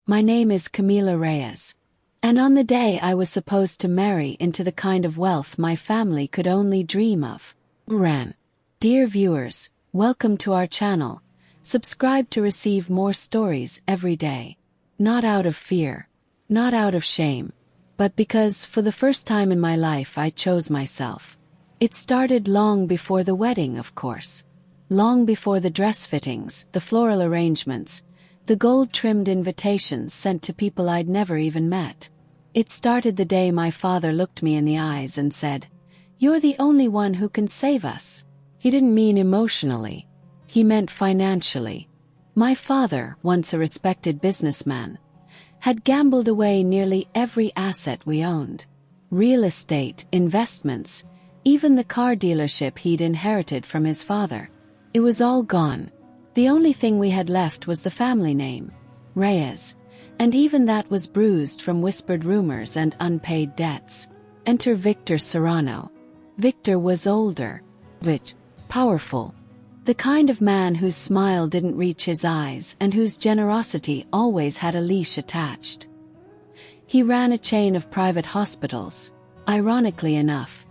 My name is Camila Reyes. And on the day I was supposed to marry into the kind of wealth my family could only dream of. Ran. Dear viewers, welcome to our channel. Subscribe to receive more stories every day. Not out of fear, not out of shame, but because for the first time in my life I chose myself. It started long before the wedding, of course. Long before the dress fittings, the floral arrangements, the gold-trimmed invitations sent to people I'd never even met. It started the day my father looked me in the eyes and said, "You're the only one who can save us." He didn't mean emotionally. He meant financially. My father, once a respected businessman, had gambled away nearly every asset we owned. Real estate, investments, even the car dealership he'd inherited from his father. It was all gone. The only thing we had left was the family name, Reyes, and even that was bruised from whispered rumors and unpaid debts. Enter Victor Serrano. Victor was older, rich, powerful. The kind of man whose smile didn't reach his eyes and whose generosity always had a leash attached. He ran a chain of private hospitals, ironically enough,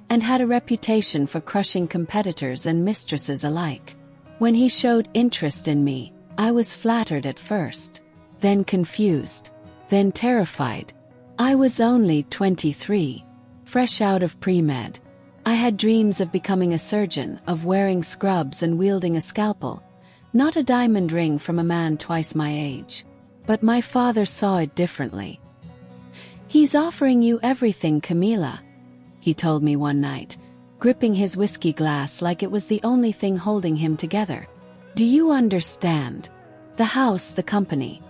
and had a reputation for crushing competitors and mistresses alike. When he showed interest in me, I was flattered at first, then confused, then terrified. I was only 23, fresh out of pre-med. I had dreams of becoming a surgeon, of wearing scrubs and wielding a scalpel, not a diamond ring from a man twice my age. But my father saw it differently. "He's offering you everything, Camila," he told me one night, gripping his whiskey glass like it was the only thing holding him together. "Do you understand? The house, the company.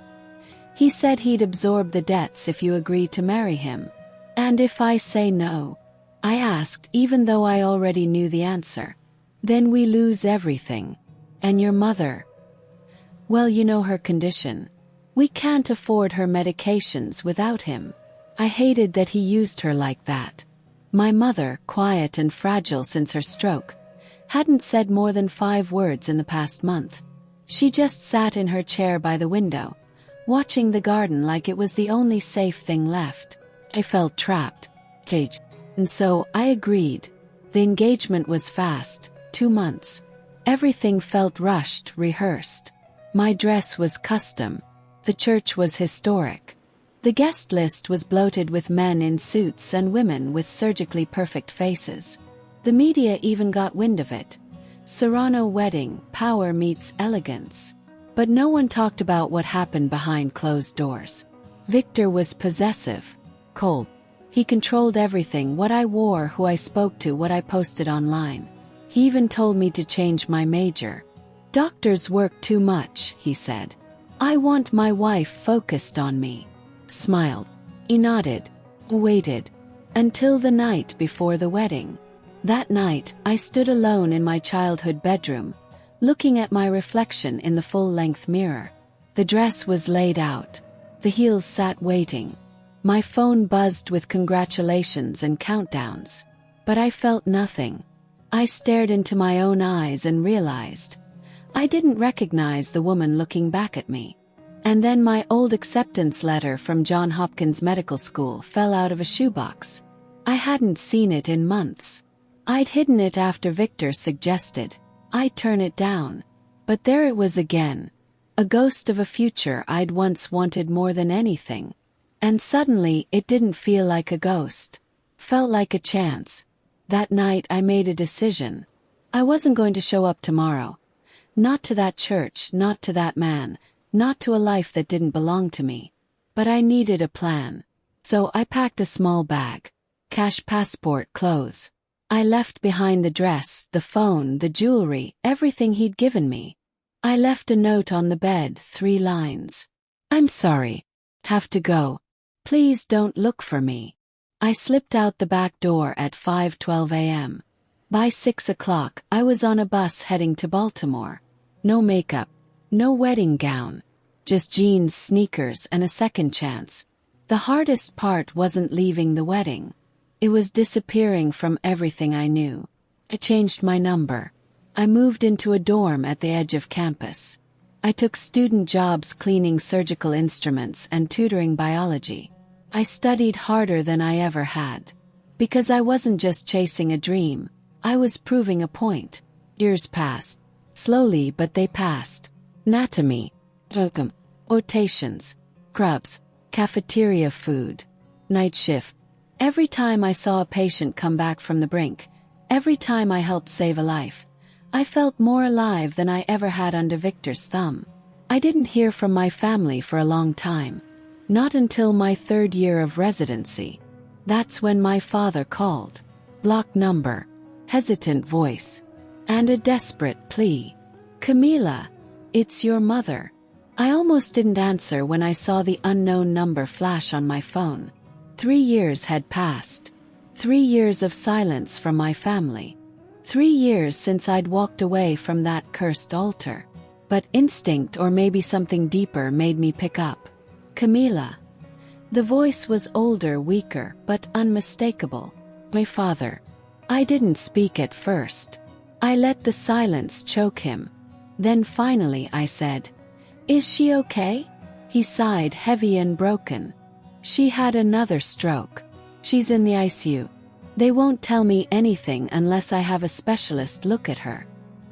He said he'd absorb the debts if you agree to marry him. And if I say no?" I asked, even though I already knew the answer. "Then we lose everything. And your mother?" "Well, you know her condition. We can't afford her medications without him." I hated that he used her like that. My mother, quiet and fragile since her stroke, hadn't said more than 5 words in the past month. She just sat in her chair by the window, watching the garden like it was the only safe thing left. I felt trapped, caged. And so I agreed. The engagement was fast, 2 months. Everything felt rushed, rehearsed. My dress was custom. The church was historic. The guest list was bloated with men in suits and women with surgically perfect faces. The media even got wind of it. Serrano wedding, power meets elegance. But no one talked about what happened behind closed doors. Victor was possessive, cold. He controlled everything: what I wore, who I spoke to, what I posted online. He even told me to change my major. "Doctors work too much," he said. "I want my wife focused on me." Smiled. He nodded. Waited. Until the night before the wedding. That night, I stood alone in my childhood bedroom, looking at my reflection in the full-length mirror. The dress was laid out. The heels sat waiting. My phone buzzed with congratulations and countdowns. But I felt nothing. I stared into my own eyes and realized I didn't recognize the woman looking back at me. And then my old acceptance letter from Johns Hopkins Medical School fell out of a shoebox. I hadn't seen it in months. I'd hidden it after Victor suggested I turn it down. But there it was again. A ghost of a future I'd once wanted more than anything. And suddenly, it didn't feel like a ghost. Felt like a chance. That night I made a decision. I wasn't going to show up tomorrow. Not to that church, not to that man, not to a life that didn't belong to me. But I needed a plan. So I packed a small bag. Cash, passport, clothes. I left behind the dress, the phone, the jewelry, everything he'd given me. I left a note on the bed, 3 lines. "I'm sorry. Have to go. Please don't look for me." I slipped out the back door at 5:12 a.m. By 6 o'clock, I was on a bus heading to Baltimore. No makeup, no wedding gown, just jeans, sneakers, and a second chance. The hardest part wasn't leaving the wedding. It was disappearing from everything I knew. I changed my number. I moved into a dorm at the edge of campus. I took student jobs cleaning surgical instruments and tutoring biology. I studied harder than I ever had. Because I wasn't just chasing a dream, I was proving a point. Years passed. Slowly, but they passed. Anatomy, rotations, scrubs, cafeteria food, night shift. Every time I saw a patient come back from the brink, every time I helped save a life, I felt more alive than I ever had under Victor's thumb. I didn't hear from my family for a long time. Not until my 3rd year of residency. That's when my father called. Block number, hesitant voice, and a desperate plea. Camila, it's your mother. I almost didn't answer when I saw the unknown number flash on my phone. 3 years had passed. 3 years of silence from my family. 3 years since I'd walked away from that cursed altar. But instinct, or maybe something deeper, made me pick up. Camila. The voice was older, weaker, but unmistakable. My father. I didn't speak at first. I let the silence choke him. Then finally I said, "Is she okay?" He sighed, heavy and broken. "She had another stroke. She's in the ICU. They won't tell me anything unless I have a specialist look at her.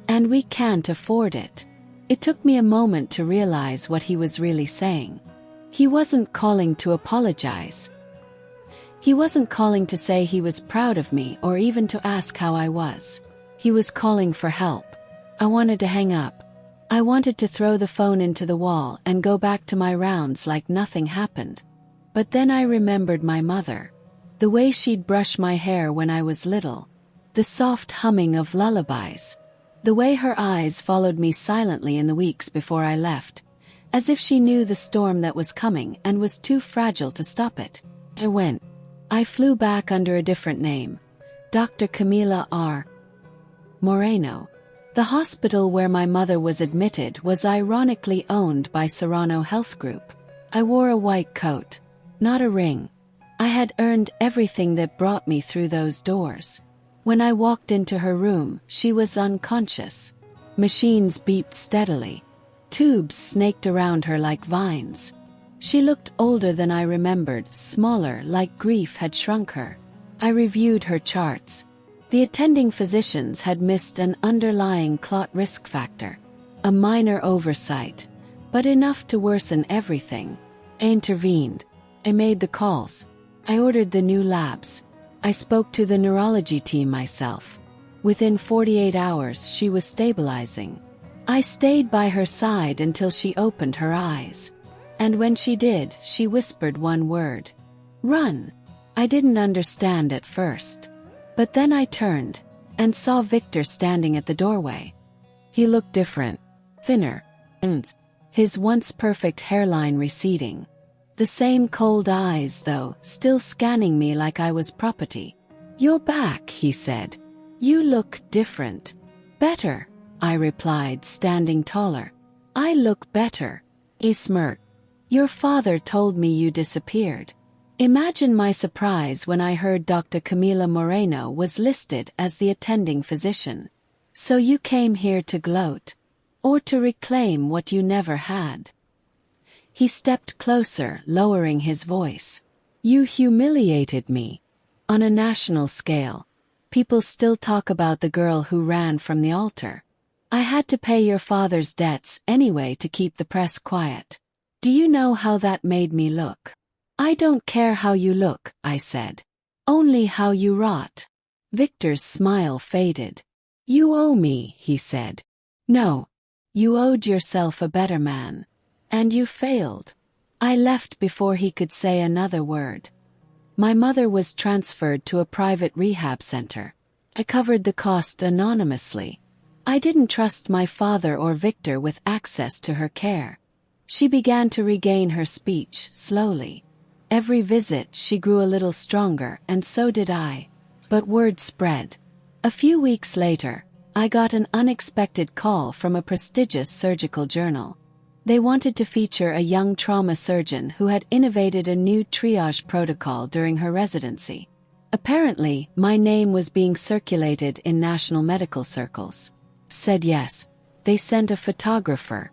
And we can't afford it." It took me a moment to realize what he was really saying. He wasn't calling to apologize. He wasn't calling to say he was proud of me or even to ask how I was. He was calling for help. I wanted to hang up. I wanted to throw the phone into the wall and go back to my rounds like nothing happened. But then I remembered my mother. The way she'd brush my hair when I was little. The soft humming of lullabies. The way her eyes followed me silently in the weeks before I left. As if she knew the storm that was coming and was too fragile to stop it. I went. I flew back under a different name. Dr. Camila R. Moreno. The hospital where my mother was admitted was ironically owned by Serrano Health Group. I wore a white coat. Not a ring. I had earned everything that brought me through those doors. When I walked into her room, she was unconscious. Machines beeped steadily. Tubes snaked around her like vines. She looked older than I remembered, smaller, like grief had shrunk her. I reviewed her charts. The attending physicians had missed an underlying clot risk factor. A minor oversight, but enough to worsen everything. I intervened. I made the calls. I ordered the new labs. I spoke to the neurology team myself. Within 48 hours, she was stabilizing. I stayed by her side until she opened her eyes. And when she did, she whispered one word. "Run." I didn't understand at first. But then I turned and saw Victor standing at the doorway. He looked different, thinner, and his once perfect hairline receding. The same cold eyes, though, still scanning me like I was property. "You're back," he said. "You look different." "Better," I replied, standing taller. "I look better." He smirked. "Your father told me you disappeared." Imagine my surprise when I heard Dr. Camila Moreno was listed as the attending physician. "So you came here to gloat? Or to reclaim what you never had?" He stepped closer, lowering his voice. "You humiliated me. On a national scale. People still talk about the girl who ran from the altar. I had to pay your father's debts anyway to keep the press quiet. Do you know how that made me look?" "I don't care how you look," I said. "Only how you rot." Victor's smile faded. "You owe me," he said. "No. You owed yourself a better man. And you failed." I left before he could say another word. My mother was transferred to a private rehab center. I covered the cost anonymously. I didn't trust my father or Victor with access to her care. She began to regain her speech, slowly. Every visit she grew a little stronger, and so did I. But word spread. A few weeks later, I got an unexpected call from a prestigious surgical journal. They wanted to feature a young trauma surgeon who had innovated a new triage protocol during her residency. Apparently, my name was being circulated in national medical circles. Said yes. They sent a photographer.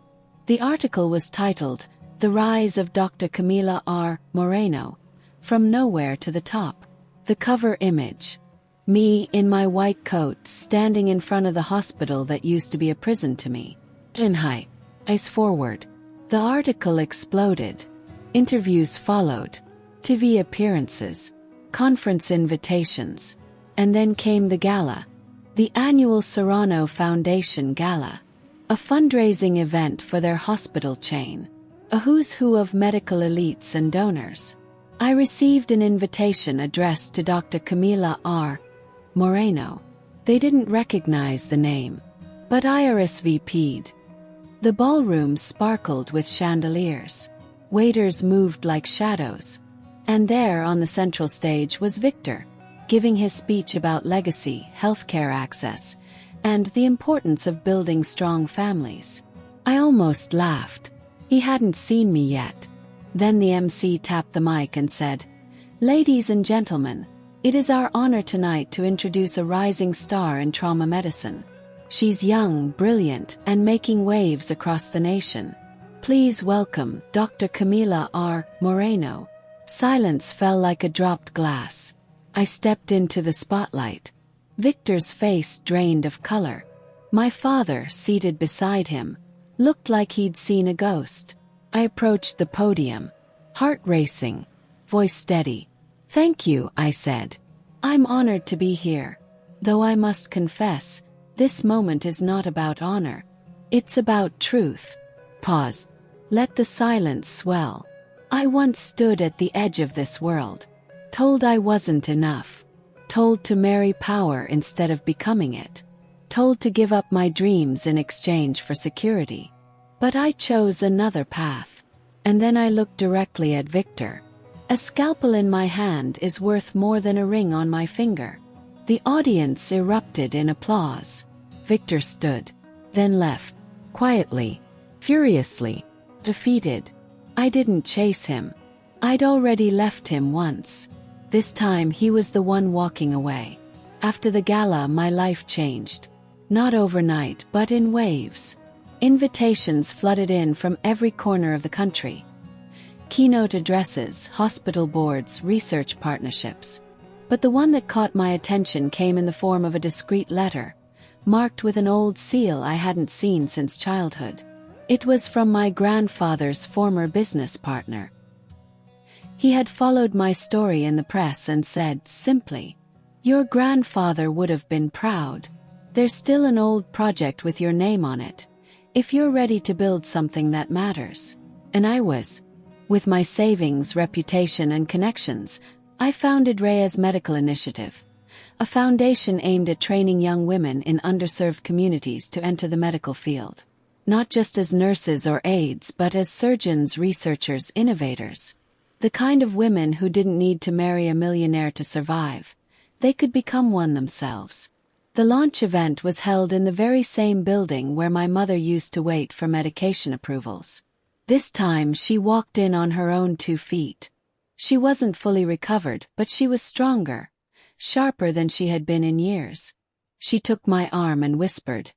The article was titled, "The Rise of Dr. Camila R. Moreno, From Nowhere to the Top." The cover image. Me in my white coat standing in front of the hospital that used to be a prison to me. In high. Eyes forward. The article exploded. Interviews followed. TV appearances. Conference invitations. And then came the gala. The annual Serrano Foundation Gala. A fundraising event for their hospital chain. A who's who of medical elites and donors. I received an invitation addressed to Dr. Camila R. Moreno. They didn't recognize the name. But I RSVP'd. The ballroom sparkled with chandeliers. Waiters moved like shadows. And there on the central stage was Victor, giving his speech about legacy, healthcare access, and the importance of building strong families. I almost laughed. He hadn't seen me yet. Then the MC tapped the mic and said, "Ladies and gentlemen, it is our honor tonight to introduce a rising star in trauma medicine. She's young, brilliant, and making waves across the nation. Please welcome Dr. Camila R. Moreno." Silence fell like a dropped glass. I stepped into the spotlight. Victor's face drained of color. My father, seated beside him, looked like he'd seen a ghost. I approached the podium, heart racing, voice steady. "Thank you," I said. "I'm honored to be here. Though I must confess, this moment is not about honor. It's about truth." Pause. Let the silence swell. I once stood at the edge of this world. Told I wasn't enough. Told to marry power instead of becoming it. Told to give up my dreams in exchange for security. But I chose another path. And then I looked directly at Victor. A scalpel in my hand is worth more than a ring on my finger. The audience erupted in applause. Victor stood, then left, quietly, furiously, defeated. I didn't chase him. I'd already left him once. This time he was the one walking away. After the gala, my life changed. Not overnight, but in waves. Invitations flooded in from every corner of the country. Keynote addresses, hospital boards, research partnerships. But the one that caught my attention came in the form of a discreet letter, marked with an old seal I hadn't seen since childhood. It was from my grandfather's former business partner. He had followed my story in the press and said simply, "Your grandfather would have been proud. There's still an old project with your name on it, if you're ready to build something that matters." And I was. With my savings, reputation, and connections, I founded Reyes Medical Initiative, a foundation aimed at training young women in underserved communities to enter the medical field. Not just as nurses or aides, but as surgeons, researchers, innovators. The kind of women who didn't need to marry a millionaire to survive. They could become one themselves. The launch event was held in the very same building where my mother used to wait for medication approvals. This time she walked in on her own 2 feet. She wasn't fully recovered, but she was stronger, sharper than she had been in years. She took my arm and whispered,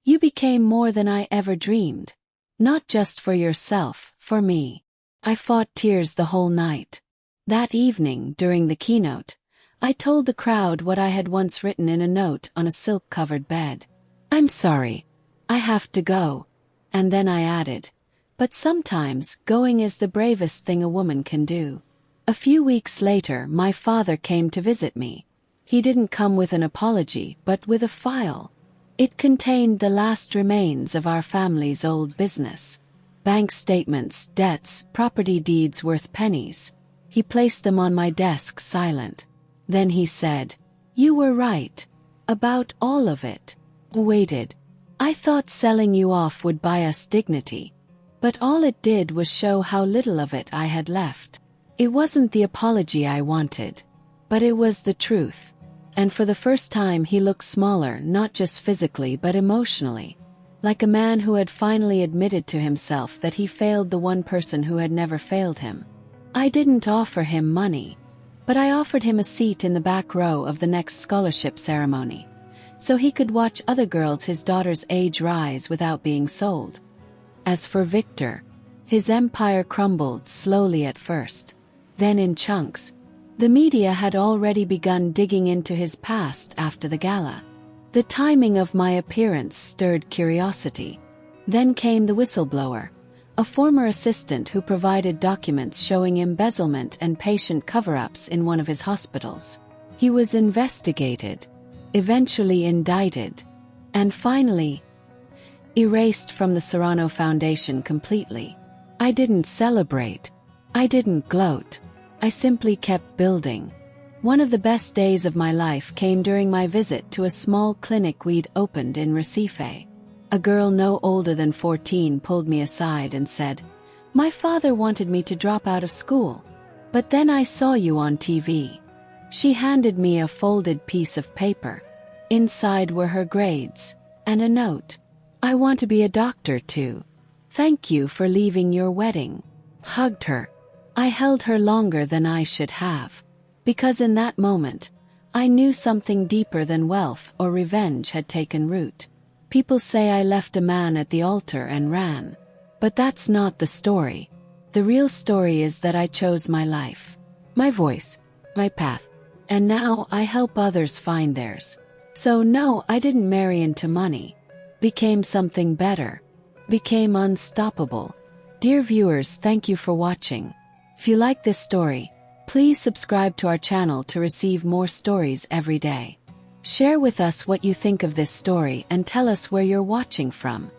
"You became more than I ever dreamed. Not just for yourself, for me." I fought tears the whole night. That evening, during the keynote, I told the crowd what I had once written in a note on a silk-covered bed. "I'm sorry. I have to go." And then I added, "But sometimes going is the bravest thing a woman can do." A few weeks later, my father came to visit me. He didn't come with an apology, but with a file. It contained the last remains of our family's old business. Bank statements, debts, property deeds worth pennies. He placed them on my desk silent. Then he said, "You were right. About all of it." Waited. "I thought selling you off would buy us dignity. But all it did was show how little of it I had left." It wasn't the apology I wanted. But it was the truth. And for the first time he looked smaller, not just physically but emotionally. Like a man who had finally admitted to himself that he failed the one person who had never failed him. I didn't offer him money. But I offered him a seat in the back row of the next scholarship ceremony, so he could watch other girls his daughter's age rise without being sold. As for Victor, his empire crumbled slowly at first, then in chunks. The media had already begun digging into his past after the gala. The timing of my appearance stirred curiosity. Then came the whistleblower, a former assistant who provided documents showing embezzlement and patient cover-ups in one of his hospitals. He was investigated, eventually indicted, and finally erased from the Serrano Foundation completely. I didn't celebrate. I didn't gloat. I simply kept building. One of the best days of my life came during my visit to a small clinic we'd opened in Recife. A girl no older than 14 pulled me aside and said, "My father wanted me to drop out of school. But then I saw you on TV." She handed me a folded piece of paper. Inside were her grades, and a note. "I want to be a doctor too. Thank you for leaving your wedding." Hugged her. I held her longer than I should have. Because in that moment, I knew something deeper than wealth or revenge had taken root. People say I left a man at the altar and ran. But that's not the story. The real story is that I chose my life, my voice, my path, and now I help others find theirs. So no, I didn't marry into money. Became something better. Became unstoppable. Dear viewers, thank you for watching. If you like this story, please subscribe to our channel to receive more stories every day. Share with us what you think of this story and tell us where you're watching from.